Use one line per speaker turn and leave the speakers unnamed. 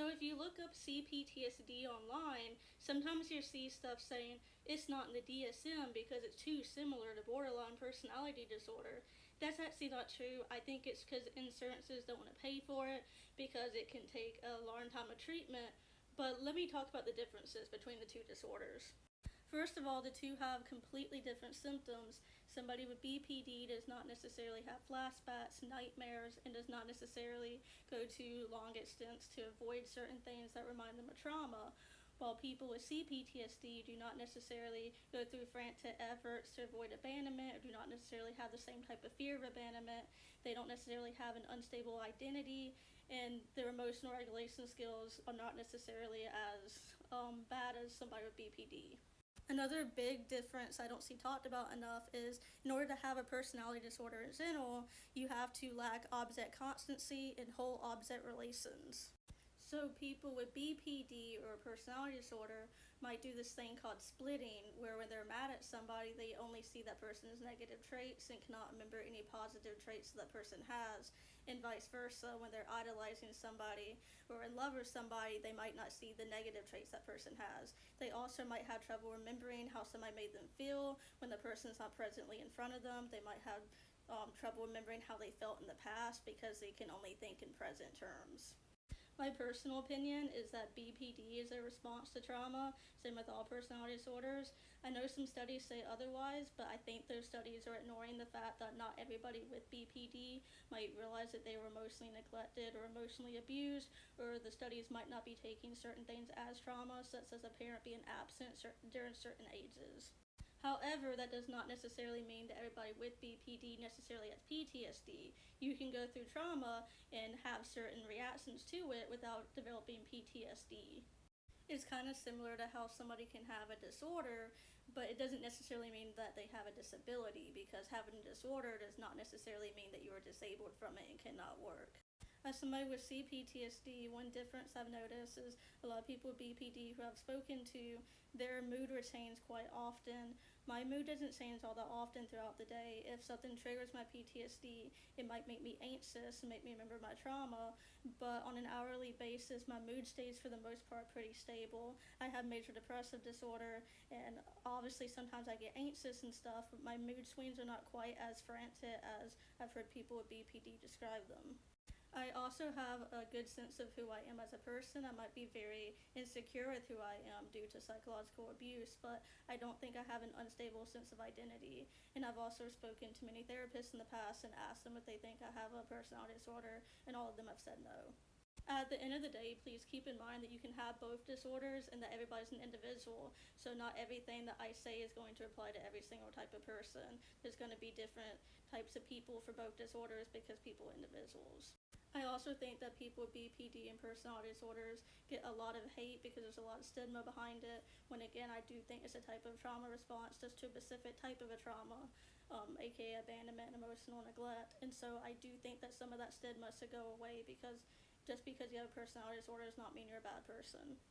So if you look up CPTSD online, sometimes you see stuff saying it's not in the DSM because it's too similar to borderline personality disorder. That's actually not true. I think it's because insurances don't want to pay for it because it can take a long time of treatment. But let me talk about the differences between the two disorders. First of all, the two have completely different symptoms. Somebody with BPD does not necessarily have flashbacks, nightmares, and does not necessarily go to long extents to avoid certain things that remind them of trauma, while people with CPTSD do not necessarily go through frantic efforts to avoid abandonment or do not necessarily have the same type of fear of abandonment. They don't necessarily have an unstable identity, and their emotional regulation skills are not necessarily as bad as somebody with BPD. Another big difference I don't see talked about enough is in order to have a personality disorder in general, you have to lack object constancy and whole object relations. So people with BPD or personality disorder might do this thing called splitting, where when they're mad at somebody, they only see that person's negative traits and cannot remember any positive traits that person has, and vice versa. When they're idolizing somebody or in love with somebody, they might not see the negative traits that person has. They also might have trouble remembering how somebody made them feel when the person's not presently in front of them. They might have trouble remembering how they felt in the past because they can only think in present terms. My personal opinion is that BPD is a response to trauma, same with all personality disorders. I know some studies say otherwise, but I think those studies are ignoring the fact that not everybody with BPD might realize that they were emotionally neglected or emotionally abused, or the studies might not be taking certain things as trauma, such as a parent being absent during certain ages. However, that does not necessarily mean that everybody with BPD necessarily has PTSD. You can go through trauma and have certain reactions to it without developing PTSD. It's kind of similar to how somebody can have a disorder, but it doesn't necessarily mean that they have a disability, because having a disorder does not necessarily mean that you are disabled from it and cannot work. As somebody with CPTSD, one difference I've noticed is a lot of people with BPD who I've spoken to, their mood retains quite often. My mood doesn't change all that often throughout the day. If something triggers my PTSD, it might make me anxious and make me remember my trauma, but on an hourly basis, my mood stays for the most part pretty stable. I have major depressive disorder, and obviously sometimes I get anxious and stuff, but my mood swings are not quite as frantic as I've heard people with BPD describe them. I also have a good sense of who I am as a person. I might be very insecure with who I am due to psychological abuse, but I don't think I have an unstable sense of identity. And I've also spoken to many therapists in the past and asked them if they think I have a personality disorder, and all of them have said no. At the end of the day, please keep in mind that you can have both disorders and that everybody's an individual. So not everything that I say is going to apply to every single type of person. There's going to be different types of people for both disorders because people are individuals. I also think that people with BPD and personality disorders get a lot of hate because there's a lot of stigma behind it, when again I do think it's a type of trauma response just to a specific type of a trauma, aka abandonment and emotional neglect. And so I do think that some of that stigma should go away, because just because you have a personality disorder does not mean you're a bad person.